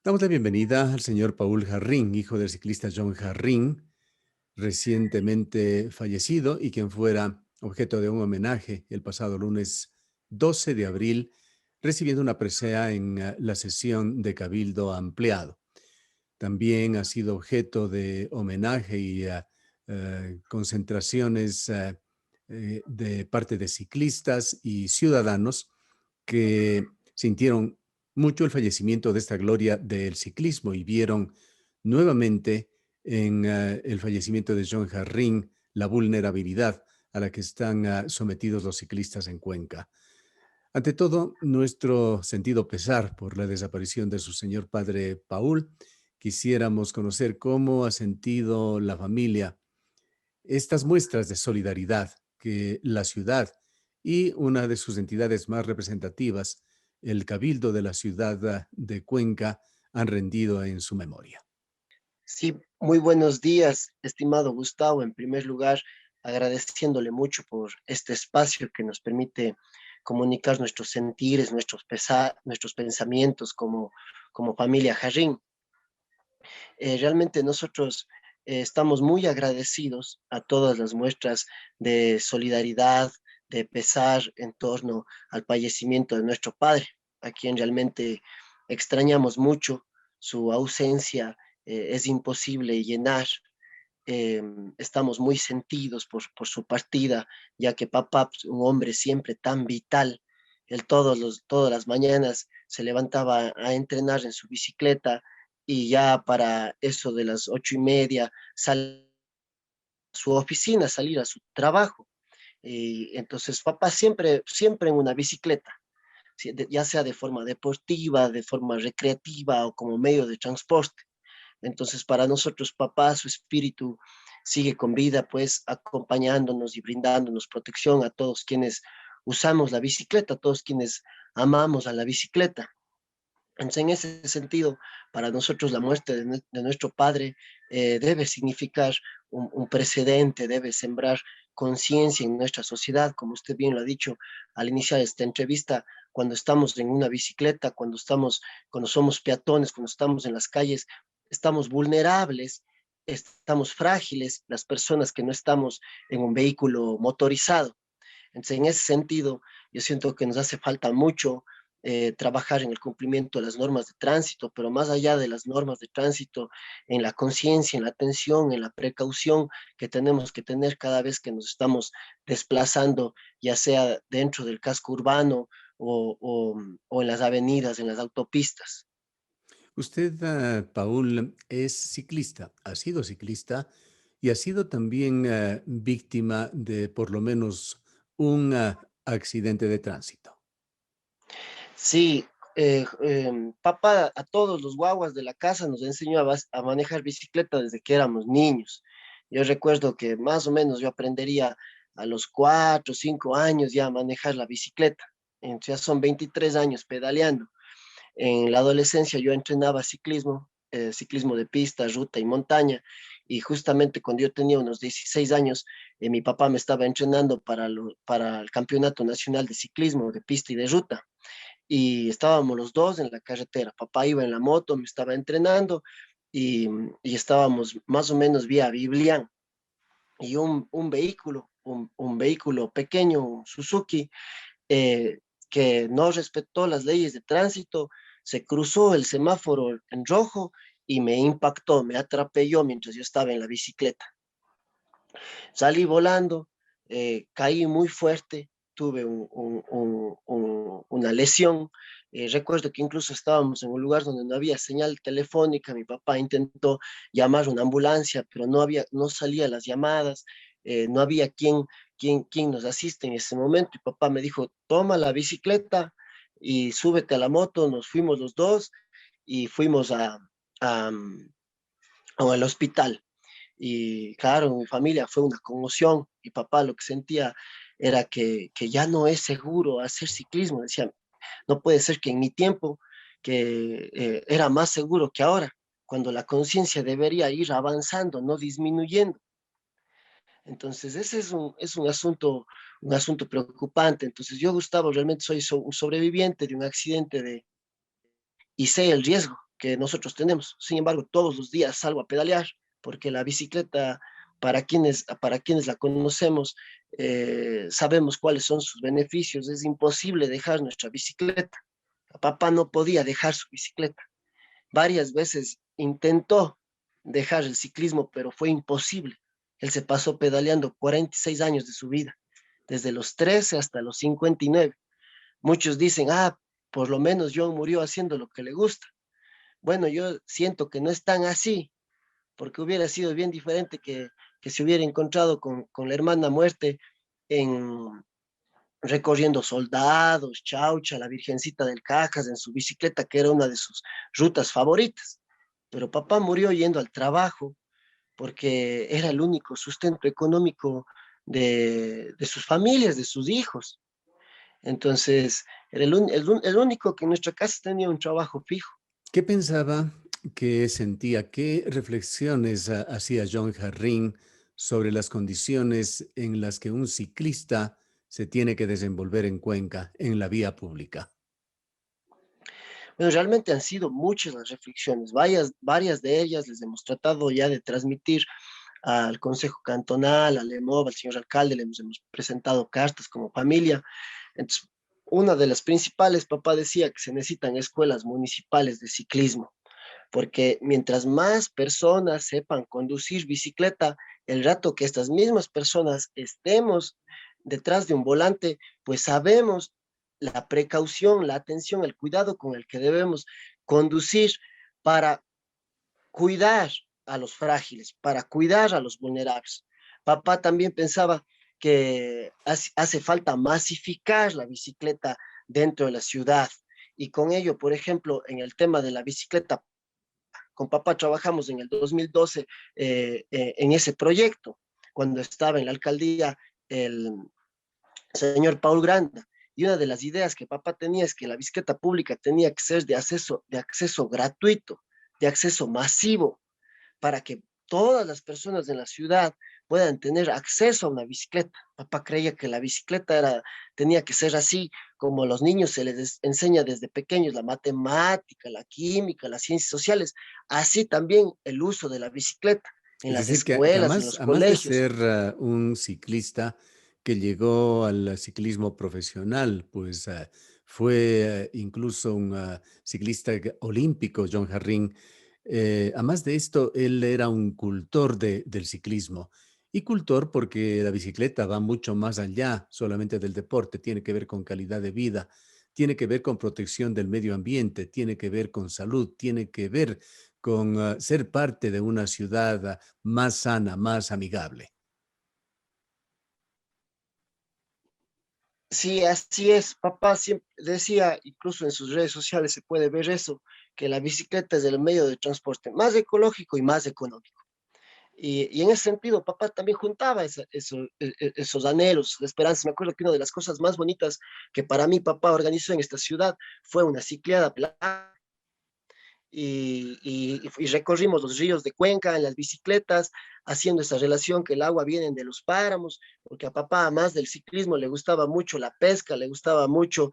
Damos la bienvenida al señor Paul Jarrín, hijo del ciclista John Jarrín, recientemente fallecido y quien fuera objeto de un homenaje el pasado lunes 12 de abril, recibiendo una presea en la sesión de Cabildo Ampliado. También ha sido objeto de homenaje y concentraciones de parte de ciclistas y ciudadanos que sintieron mucho el fallecimiento de esta gloria del ciclismo y vieron nuevamente en el fallecimiento de John Jarrín la vulnerabilidad a la que están sometidos los ciclistas en Cuenca. Ante todo, nuestro sentido pesar por la desaparición de su señor padre Paul. Quisiéramos conocer cómo ha sentido la familia estas muestras de solidaridad que la ciudad y una de sus entidades más representativas, el Cabildo de la ciudad de Cuenca, han rendido en su memoria. Sí, muy buenos días, estimado Gustavo. En primer lugar, agradeciéndole mucho por este espacio que nos permite comunicar nuestros sentires, nuestros pensamientos como familia Jarrín. Realmente nosotros estamos muy agradecidos a todas las muestras de solidaridad, de pesar en torno al fallecimiento de nuestro padre, a quien realmente extrañamos mucho. Su ausencia es imposible llenar. eh, Estamos muy sentidos por su partida, ya que papá, pues, un hombre siempre tan vital, él todas las mañanas se levantaba a entrenar en su bicicleta y ya para eso de las 8:30 sale a su oficina, salir a su trabajo. Y entonces papá siempre en una bicicleta, ya sea de forma deportiva, de forma recreativa o como medio de transporte. Entonces, para nosotros, papá, su espíritu sigue con vida, pues acompañándonos y brindándonos protección a todos quienes usamos la bicicleta, a todos quienes amamos a la bicicleta. Entonces, en ese sentido, para nosotros la muerte de nuestro padre debe significar un precedente, debe sembrar conciencia en nuestra sociedad, como usted bien lo ha dicho al iniciar esta entrevista, cuando estamos en una bicicleta, cuando somos peatones, cuando estamos en las calles, estamos vulnerables, estamos frágiles, las personas que no estamos en un vehículo motorizado. Entonces, en ese sentido, yo siento que nos hace falta mucho trabajar en el cumplimiento de las normas de tránsito, pero más allá de las normas de tránsito, en la conciencia, en la atención, en la precaución que tenemos que tener cada vez que nos estamos desplazando, ya sea dentro del casco urbano o en las avenidas, en las autopistas. Usted, Paul, es ciclista, ha sido ciclista y ha sido también víctima de por lo menos un accidente de tránsito. Sí, papá a todos los guaguas de la casa nos enseñó a manejar bicicleta desde que éramos niños. Yo recuerdo que más o menos yo aprendería a los 4 o 5 años ya a manejar la bicicleta. Entonces ya son 23 años pedaleando. En la adolescencia yo entrenaba ciclismo, ciclismo de pista, ruta y montaña, y justamente cuando yo tenía unos 16 años, mi papá me estaba entrenando para el Campeonato Nacional de Ciclismo de pista y de ruta y estábamos los dos en la carretera. Papá iba en la moto, me estaba entrenando y estábamos más o menos vía Biblián y un vehículo pequeño, un Suzuki, eh, que no respetó las leyes de tránsito, se cruzó el semáforo en rojo y me impactó, me atropelló mientras yo estaba en la bicicleta. Salí volando, caí muy fuerte, tuve una lesión. Recuerdo que incluso estábamos en un lugar donde no había señal telefónica. Mi papá intentó llamar una ambulancia, pero no salía las llamadas, no había quien nos asiste en ese momento. Y papá me dijo, toma la bicicleta y súbete a la moto. Nos fuimos los dos y fuimos a, al hospital. Y claro, en mi familia fue una conmoción. Mi papá lo que sentía era que ya no es seguro hacer ciclismo. Decía, no puede ser que en mi tiempo, que era más seguro que ahora, cuando la conciencia debería ir avanzando, no disminuyendo. Entonces, ese es un asunto preocupante. Entonces, yo, Gustavo, realmente soy un sobreviviente de un accidente y sé el riesgo. que nosotros tenemos. Sin embargo, todos los días salgo a pedalear porque la bicicleta, para quienes la conocemos, sabemos cuáles son sus beneficios. Es imposible dejar nuestra bicicleta. Papá no podía dejar su bicicleta. Varias veces intentó dejar el ciclismo, pero fue imposible. Él se pasó pedaleando 46 años de su vida, desde los 13 hasta los 59. Muchos dicen, por lo menos John murió haciendo lo que le gusta. Bueno, yo siento que no es tan así, porque hubiera sido bien diferente que se hubiera encontrado con la hermana muerte en, recorriendo Soldados, Chaucha, la Virgencita del Cajas en su bicicleta, que era una de sus rutas favoritas. Pero papá murió yendo al trabajo porque era el único sustento económico de sus familias, de sus hijos. Entonces, era el único que en nuestra casa tenía un trabajo fijo. ¿Qué pensaba, qué sentía, qué reflexiones hacía John Jarrín sobre las condiciones en las que un ciclista se tiene que desenvolver en Cuenca, en la vía pública? Bueno, realmente han sido muchas las reflexiones, varias de ellas les hemos tratado ya de transmitir al Consejo Cantonal, al EMOB, al señor alcalde, le hemos presentado cartas como familia. Entonces, una de las principales, papá decía que se necesitan escuelas municipales de ciclismo, porque mientras más personas sepan conducir bicicleta, el rato que estas mismas personas estemos detrás de un volante, pues sabemos la precaución, la atención, el cuidado con el que debemos conducir para cuidar a los frágiles, para cuidar a los vulnerables. Papá también pensaba que hace falta masificar la bicicleta dentro de la ciudad y con ello, por ejemplo, en el tema de la bicicleta, con papá trabajamos en el 2012 en ese proyecto, cuando estaba en la alcaldía el señor Paul Granda. Y una de las ideas que papá tenía es que la bicicleta pública tenía que ser de acceso gratuito, de acceso masivo, para que todas las personas de la ciudad puedan tener acceso a una bicicleta. Papá creía que la bicicleta tenía que ser así, como a los niños se les enseña desde pequeños la matemática, la química, las ciencias sociales, así también el uso de la bicicleta en Es las decir, que escuelas, en los a más de colegios. ser un ciclista que llegó al ciclismo profesional, pues fue incluso un ciclista olímpico, John Jarrín. A más de esto, él era un cultor del ciclismo. Y cultor porque la bicicleta va mucho más allá solamente del deporte, tiene que ver con calidad de vida, tiene que ver con protección del medio ambiente, tiene que ver con salud, tiene que ver con ser parte de una ciudad más sana, más amigable. Sí, así es. Papá siempre decía, incluso en sus redes sociales se puede ver eso, que la bicicleta es el medio de transporte más ecológico y más económico. Y en ese sentido, papá también juntaba esos anhelos, la esperanza. Me acuerdo que una de las cosas más bonitas que para mí papá organizó en esta ciudad fue una cicleada y recorrimos los ríos de Cuenca en las bicicletas, haciendo esa relación que el agua viene de los páramos, porque a papá, más del ciclismo, le gustaba mucho la pesca, le gustaba mucho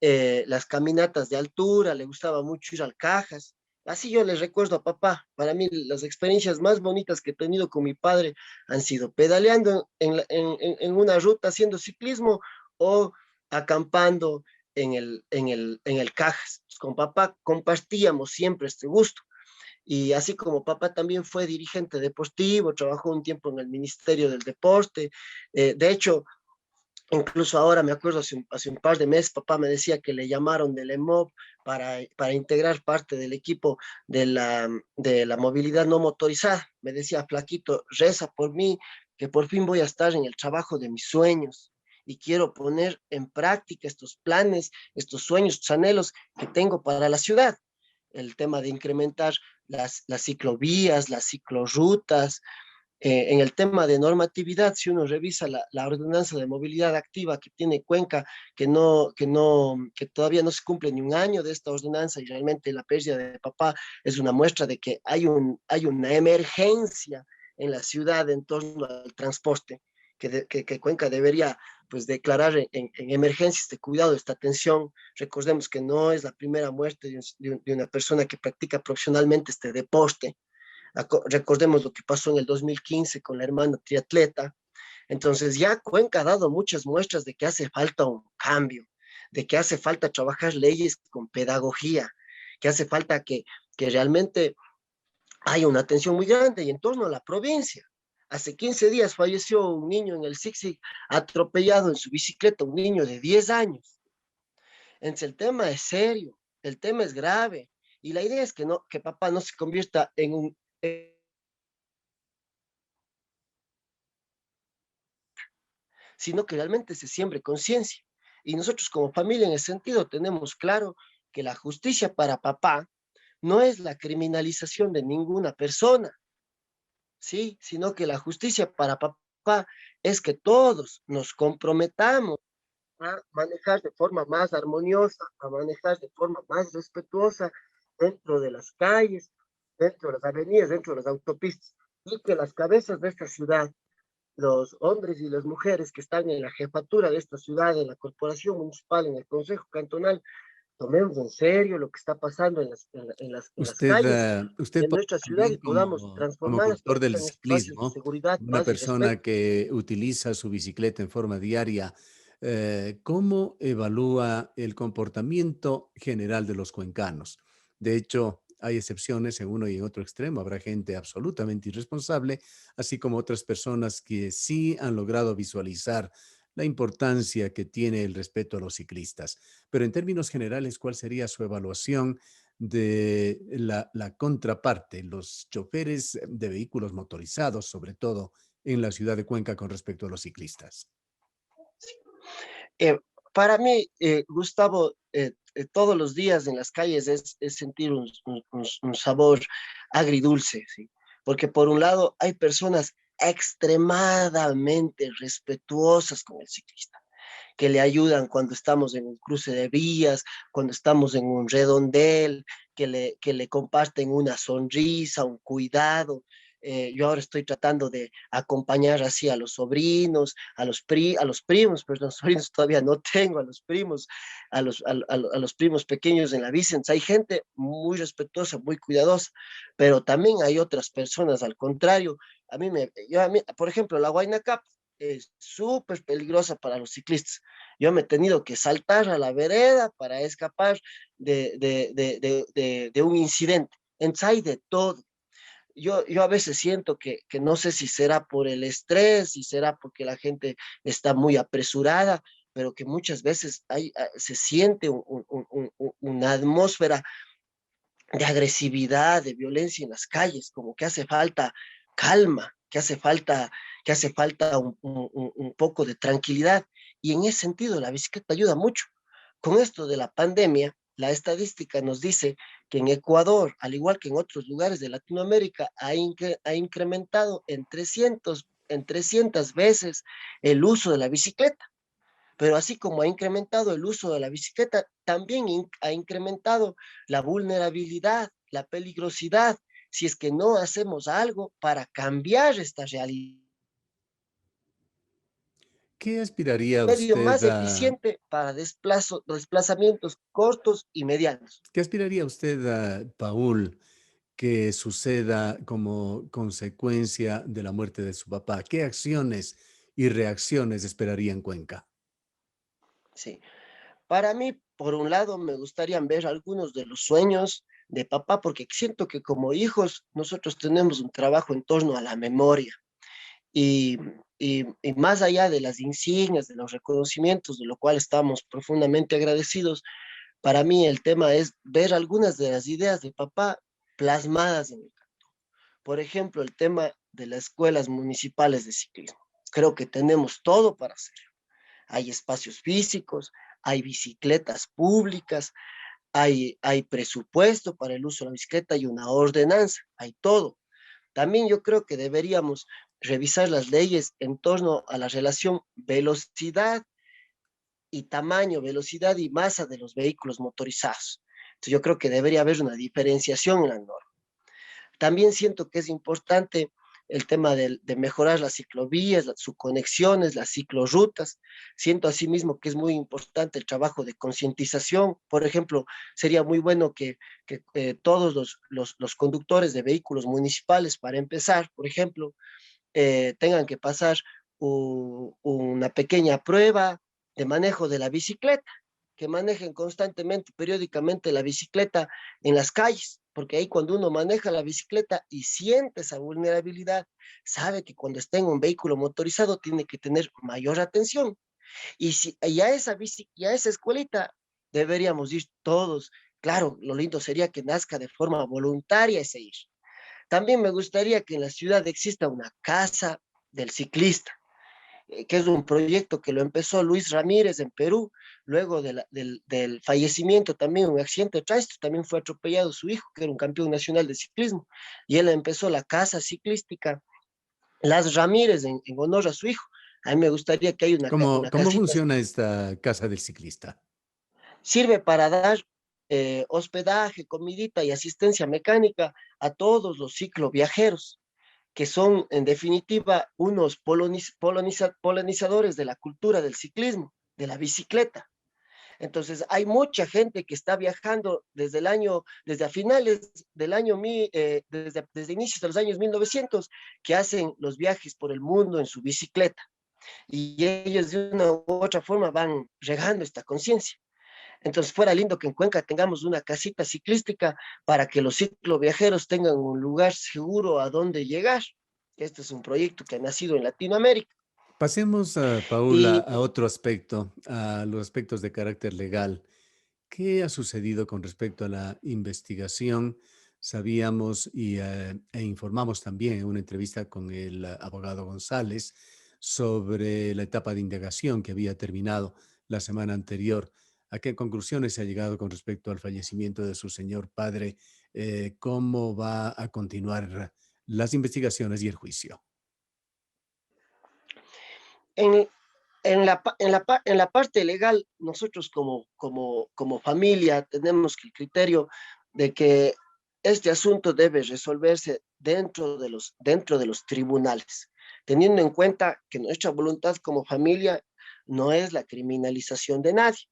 las caminatas de altura, le gustaba mucho ir al Cajas. Así yo les recuerdo a papá. Para mí, las experiencias más bonitas que he tenido con mi padre han sido pedaleando en una ruta haciendo ciclismo o acampando en el Cajas. Con papá compartíamos siempre este gusto. Y así como papá también fue dirigente deportivo, trabajó un tiempo en el Ministerio del Deporte. De hecho, incluso ahora me acuerdo, hace un par de meses, papá me decía que le llamaron del EMOB para integrar parte del equipo de la movilidad no motorizada. Me decía, Flaquito, reza por mí, que por fin voy a estar en el trabajo de mis sueños y quiero poner en práctica estos planes, estos sueños, estos anhelos que tengo para la ciudad. El tema de incrementar las ciclovías, las ciclorrutas, en el tema de normatividad, si uno revisa la ordenanza de movilidad activa que tiene Cuenca, que todavía no se cumple ni un año de esta ordenanza y realmente la pérdida de papá es una muestra de que hay una emergencia en la ciudad en torno al transporte, que Cuenca debería pues declarar en emergencias de cuidado esta atención. Recordemos que no es la primera muerte de una persona que practica profesionalmente este deporte. Recordemos lo que pasó en el 2015 con la hermana triatleta. Entonces ya Cuenca ha dado muchas muestras de que hace falta un cambio, de que hace falta trabajar leyes con pedagogía, que hace falta que realmente haya una atención muy grande y en torno a la provincia. Hace 15 días falleció un niño en el Sixi atropellado en su bicicleta, un niño de 10 años. Entonces el tema es serio, el tema es grave y la idea es que, no, que papá no se convierta en un sino que realmente se siembre conciencia. Y nosotros como familia en ese sentido tenemos claro que la justicia para papá no es la criminalización de ninguna persona, ¿sí? Sino que la justicia para papá es que todos nos comprometamos a manejar de forma más armoniosa, a manejar de forma más respetuosa dentro de las calles, dentro de las avenidas, dentro de las autopistas, y que las cabezas de esta ciudad, los hombres y las mujeres que están en la jefatura de esta ciudad, en la corporación municipal, en el consejo cantonal, tomemos en serio lo que está pasando en las Usted, calles usted de pone nuestra ciudad también y podamos como transformar cultor esto del en espacios de ciclismo, seguridad, una paz y respeto. persona que utiliza su bicicleta en forma diaria, ¿cómo evalúa el comportamiento general de los cuencanos? De hecho, hay excepciones en uno y en otro extremo. Habrá gente absolutamente irresponsable, así como otras personas que sí han logrado visualizar la importancia que tiene el respeto a los ciclistas. Pero en términos generales, ¿cuál sería su evaluación de la contraparte, los choferes de vehículos motorizados, sobre todo en la ciudad de Cuenca con respecto a los ciclistas? Eh, para mí, Gustavo, todos los días en las calles es sentir un sabor agridulce, ¿sí? Porque por un lado hay personas extremadamente respetuosas con el ciclista, que le ayudan cuando estamos en un cruce de vías, cuando estamos en un redondel, que le comparten una sonrisa, un cuidado. Yo ahora estoy tratando de acompañar así a los sobrinos, a los primos, perdón, sobrinos todavía no tengo, a los primos, a los primos pequeños en la bici. Entonces, hay gente muy respetuosa, muy cuidadosa, pero también hay otras personas al contrario. Por ejemplo, la Huayna Cap es súper peligrosa para los ciclistas. Yo me he tenido que saltar a la vereda para escapar de un incidente. Entonces hay de todo. Yo a veces siento que no sé si será por el estrés, si será porque la gente está muy apresurada, pero que muchas veces se siente una atmósfera de agresividad, de violencia en las calles, como que hace falta calma, que hace falta un poco de tranquilidad. Y en ese sentido, la bicicleta ayuda mucho. Con esto de la pandemia, la estadística nos dice que en Ecuador, al igual que en otros lugares de Latinoamérica, ha incrementado en 300 veces el uso de la bicicleta. Pero así como ha incrementado el uso de la bicicleta, también ha incrementado la vulnerabilidad, la peligrosidad, si es que no hacemos algo para cambiar esta realidad. ¿Qué aspiraría Medio usted más a, eficiente para desplazamientos cortos y medianos. qué aspiraría usted a, Paul, que suceda como consecuencia de la muerte de su papá? ¿Qué acciones y reacciones esperaría en Cuenca? Sí. Para mí, por un lado, me gustaría ver algunos de los sueños de papá, porque siento que como hijos nosotros tenemos un trabajo en torno a la memoria. Y, y más allá de las insignias, de los reconocimientos, de lo cual estamos profundamente agradecidos, para mí el tema es ver algunas de las ideas de papá plasmadas en el canto. Por ejemplo, el tema de las escuelas municipales de ciclismo. Creo que tenemos todo para hacerlo. Hay espacios físicos, hay bicicletas públicas, hay presupuesto para el uso de la bicicleta, hay una ordenanza, hay todo. También yo creo que deberíamos revisar las leyes en torno a la relación velocidad y tamaño, velocidad y masa de los vehículos motorizados. Entonces yo creo que debería haber una diferenciación en la norma. También siento que es importante el tema de mejorar las ciclovías, sus conexiones, las ciclorrutas. Siento asimismo que es muy importante el trabajo de concientización. Por ejemplo, sería muy bueno que todos los conductores de vehículos municipales, para empezar, por ejemplo, tengan que pasar una pequeña prueba de manejo de la bicicleta, que manejen constantemente, periódicamente la bicicleta en las calles, porque ahí cuando uno maneja la bicicleta y siente esa vulnerabilidad, sabe que cuando está en un vehículo motorizado tiene que tener mayor atención. Y a esa y a esa escuelita deberíamos ir todos. Claro, lo lindo sería que nazca de forma voluntaria ese ir. También me gustaría que en la ciudad exista una casa del ciclista, que es un proyecto que lo empezó Luis Ramírez en Perú, luego del fallecimiento también, un accidente de tránsito, también fue atropellado su hijo, que era un campeón nacional de ciclismo, y él empezó la casa ciclística Las Ramírez en honor a su hijo. A mí me gustaría que haya ¿Cómo, una cómo casita, funciona esta casa del ciclista? sirve para dar hospedaje, comidita y asistencia mecánica a todos los cicloviajeros, que son en definitiva unos polinizadores de la cultura del ciclismo, de la bicicleta. Entonces, hay mucha gente que está viajando desde a finales del año, desde inicios de los años 1900, que hacen los viajes por el mundo en su bicicleta. Y ellos de una u otra forma van regando esta conciencia. Entonces, fuera lindo que en Cuenca tengamos una casita ciclística para que los cicloviajeros tengan un lugar seguro a donde llegar. Este es un proyecto que ha nacido en Latinoamérica. Pasemos, Paula, Y a otro aspecto, a los aspectos de carácter legal. ¿Qué ha sucedido con respecto a la investigación? Sabíamos e informamos también en una entrevista con el abogado González sobre la etapa de indagación que había terminado la semana anterior. ¿A qué conclusiones se ha llegado con respecto al fallecimiento de su señor padre? ¿Cómo va a continuar las investigaciones y el juicio? en, en la parte legal, nosotros como familia tenemos el criterio de que este asunto debe resolverse dentro de los tribunales, teniendo en cuenta que nuestra voluntad como familia no es la criminalización de nadie.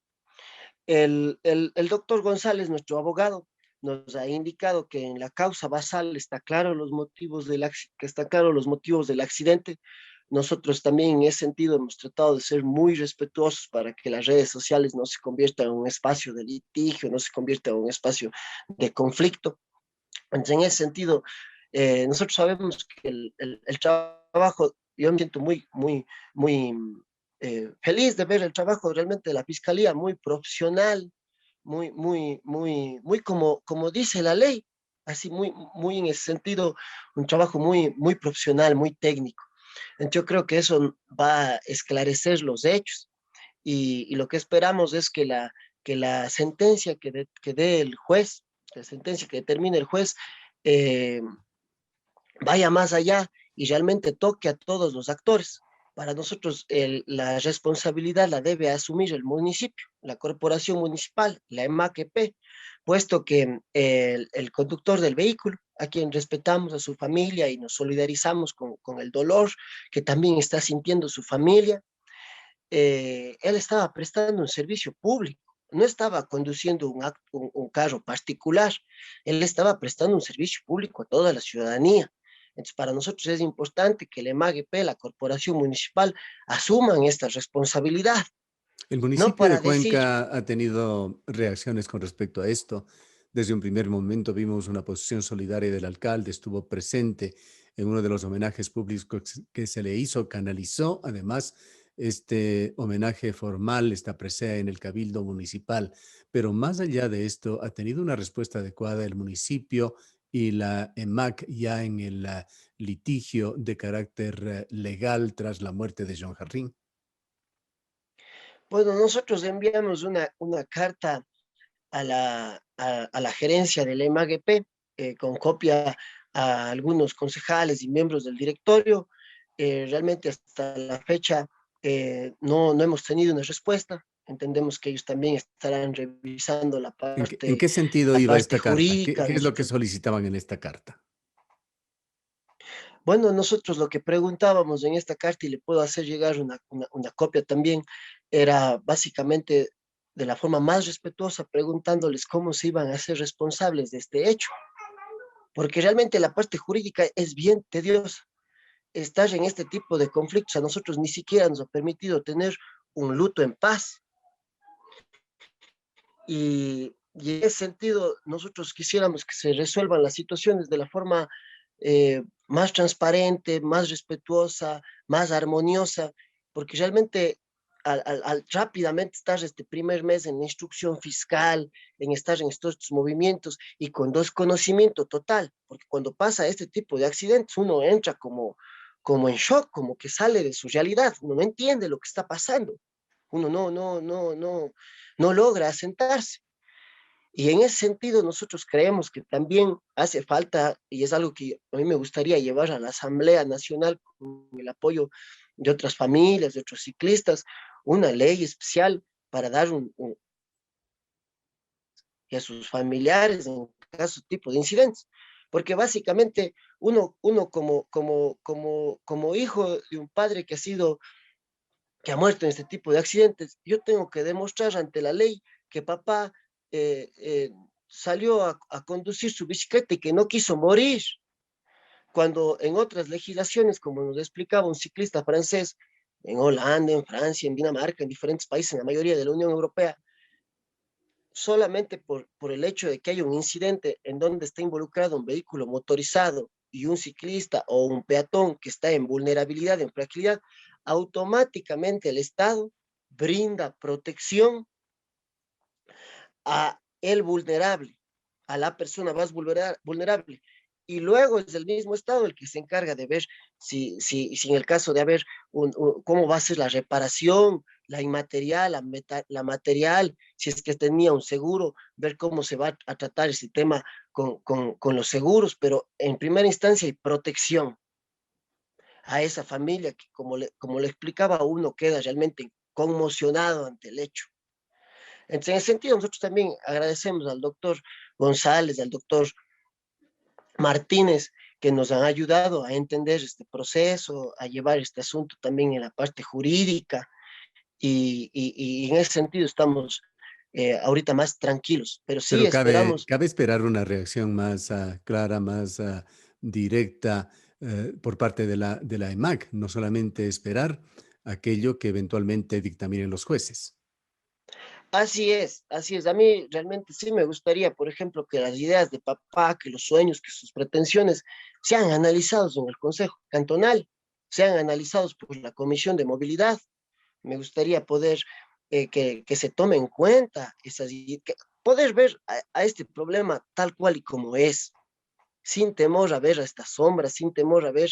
El doctor González, nuestro abogado, nos ha indicado que en la causa basal está claro los motivos del accidente. Nosotros también en ese sentido hemos tratado de ser muy respetuosos para que las redes sociales no se conviertan en un espacio de litigio, no se conviertan en un espacio de conflicto. Entonces, en ese sentido, nosotros sabemos que el trabajo, yo me siento muy feliz de ver el trabajo realmente de la Fiscalía, muy profesional, muy como dice la ley, así muy en ese sentido, un trabajo muy profesional, muy técnico. Entonces, yo creo que eso va a esclarecer los hechos y lo que esperamos es que la sentencia que dé el juez, la sentencia que determine el juez, eh, vaya más allá y realmente toque a todos los actores. Para nosotros la responsabilidad la debe asumir el municipio, la corporación municipal, la EMAQP, puesto que el conductor del vehículo, a quien respetamos a su familia y nos solidarizamos con el dolor que también está sintiendo su familia, él estaba prestando un servicio público, no estaba conduciendo un carro particular, él estaba prestando un servicio público a toda la ciudadanía. Entonces, para nosotros es importante que el EMAGP, la corporación municipal, asuman esta responsabilidad, El no municipio de para decir, Cuenca ha tenido reacciones con respecto a esto. Desde un primer momento vimos una posición solidaria del alcalde, estuvo presente en uno de los homenajes públicos que se le hizo, canalizó además este homenaje formal, esta presea en el Cabildo Municipal. Pero más allá de esto, ha tenido una respuesta adecuada el municipio y la EMAC ya en el litigio de carácter legal tras la muerte de John Jarrín. bueno, nosotros enviamos una carta a la gerencia del EMAGP, con copia a algunos concejales y miembros del directorio. Realmente hasta la fecha no hemos tenido una respuesta. Entendemos que ellos también estarán revisando En qué sentido la iba parte esta carta? ¿Qué jurídica. es lo que solicitaban en esta carta? Bueno, nosotros lo que preguntábamos en esta carta, y le puedo hacer llegar una copia también, era básicamente de la forma más respetuosa, preguntándoles cómo se iban a hacer responsables de este hecho, porque realmente la parte jurídica es bien tediosa. Estar en este tipo de conflictos a nosotros ni siquiera nos ha permitido tener un luto en paz. Y en ese sentido, nosotros quisiéramos que se resuelvan las situaciones de la forma más transparente, más respetuosa, más armoniosa, porque realmente al rápidamente estar este primer mes en instrucción fiscal, en estar en estos movimientos y con desconocimiento total, porque cuando pasa este tipo de accidentes uno entra como en shock, como que sale de su realidad, uno no entiende lo que está pasando, uno no logra asentarse. Y en ese sentido, nosotros creemos que también hace falta, y es algo que a mí me gustaría llevar a la Asamblea Nacional con el apoyo de otras familias, de otros ciclistas, una ley especial para dar y a sus familiares en caso tipo de incidentes. Porque básicamente uno como hijo de un padre que ha muerto en este tipo de accidentes, yo tengo que demostrar ante la ley que papá eh, eh, salió a conducir su bicicleta y que no quiso morir, cuando en otras legislaciones, como nos explicaba un ciclista francés, en Holanda, en Francia, en Dinamarca, en diferentes países, en la mayoría de la Unión Europea, solamente por el hecho de que hay un incidente en donde está involucrado un vehículo motorizado y un ciclista o un peatón que está en vulnerabilidad, en fragilidad, automáticamente el Estado brinda protección a el vulnerable, a la persona más vulnerable. Y luego es el mismo Estado el que se encarga de ver si en el caso de haber cómo va a ser la reparación, la inmaterial, la material, si es que tenía un seguro, ver cómo se va a tratar ese tema con los seguros, pero en primera instancia hay protección a esa familia que, como le explicaba, uno queda realmente conmocionado ante el hecho. Entonces, en ese sentido, nosotros también agradecemos al doctor González, al doctor Martínez, que nos han ayudado a entender este proceso, a llevar este asunto también en la parte jurídica, y en ese sentido estamos ahorita más tranquilos, pero sí Pero esperamos. cabe esperar una reacción más clara, más directa por parte de la EMAC, no solamente esperar aquello que eventualmente dictaminen los jueces. Así es, así es. A mí realmente sí me gustaría, por ejemplo, que las ideas de papá, que los sueños, que sus pretensiones sean analizados en el Consejo Cantonal, sean analizados por la Comisión de Movilidad. Me gustaría poder que se tome en cuenta poder ver a este problema tal cual y como es, sin temor a ver a estas sombras, sin temor a ver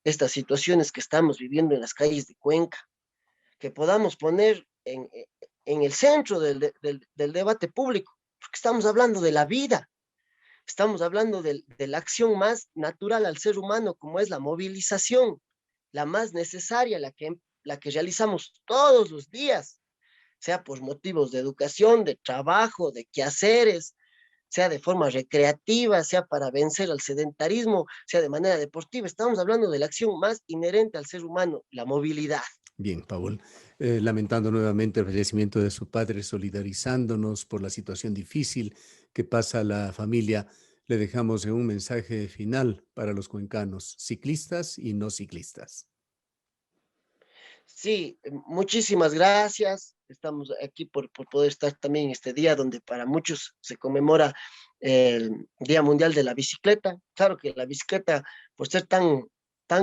estas situaciones que estamos viviendo en las calles de Cuenca, que podamos poner en el centro del debate público, porque estamos hablando de la vida, estamos hablando de la acción más natural al ser humano, como es la movilización, la más necesaria, la que realizamos todos los días, sea por motivos de educación, de trabajo, de quehaceres, sea de forma recreativa, sea para vencer al sedentarismo, sea de manera deportiva. Estamos hablando de la acción más inherente al ser humano, la movilidad. Bien, Paul, lamentando nuevamente el fallecimiento de su padre, solidarizándonos por la situación difícil que pasa la familia, le dejamos un mensaje final para los cuencanos, ciclistas y no ciclistas. Sí, muchísimas gracias. Estamos aquí por poder estar también en este día donde para muchos se conmemora el Día Mundial de la Bicicleta. Claro que la bicicleta, por ser tan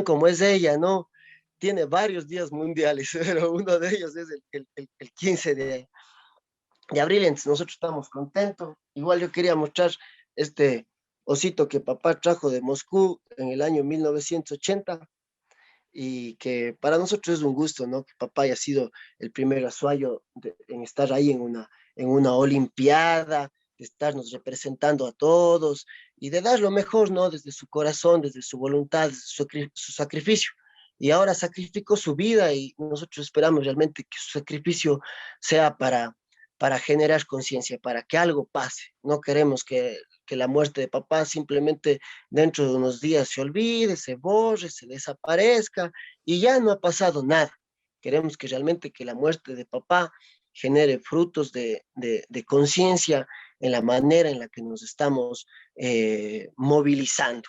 como es ella, ¿no? Tiene varios días mundiales, pero uno de ellos es el 15 de abril. Entonces nosotros estamos contentos. Igual yo quería mostrar este osito que papá trajo de Moscú en el año 1980, y que para nosotros es un gusto, ¿no? Que papá haya sido el primer azuayo en estar ahí en una olimpiada, de estarnos representando a todos y de dar lo mejor, ¿no? Desde su corazón, desde su voluntad, desde su sacrificio. Y ahora sacrificó su vida y nosotros esperamos realmente que su sacrificio sea para generar conciencia, para que algo pase. No queremos que que la muerte de papá simplemente dentro de unos días se olvide, se borre, se desaparezca y ya no ha pasado nada. Queremos que realmente que la muerte de papá genere frutos de conciencia en la manera en la que nos estamos movilizando.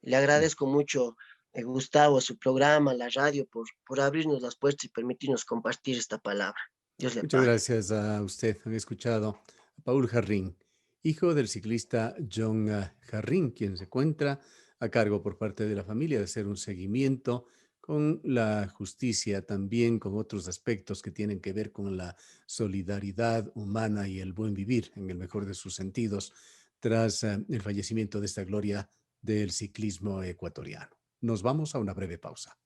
Le agradezco mucho, Gustavo, a su programa, a la radio, por abrirnos las puertas y permitirnos compartir esta palabra. Dios le Muchas pague. gracias a usted. Han escuchado a Paul Jarrín, hijo del ciclista John Jarrín, quien se encuentra a cargo por parte de la familia de hacer un seguimiento con la justicia, también con otros aspectos que tienen que ver con la solidaridad humana y el buen vivir, en el mejor de sus sentidos, tras el fallecimiento de esta gloria del ciclismo ecuatoriano. Nos vamos a una breve pausa.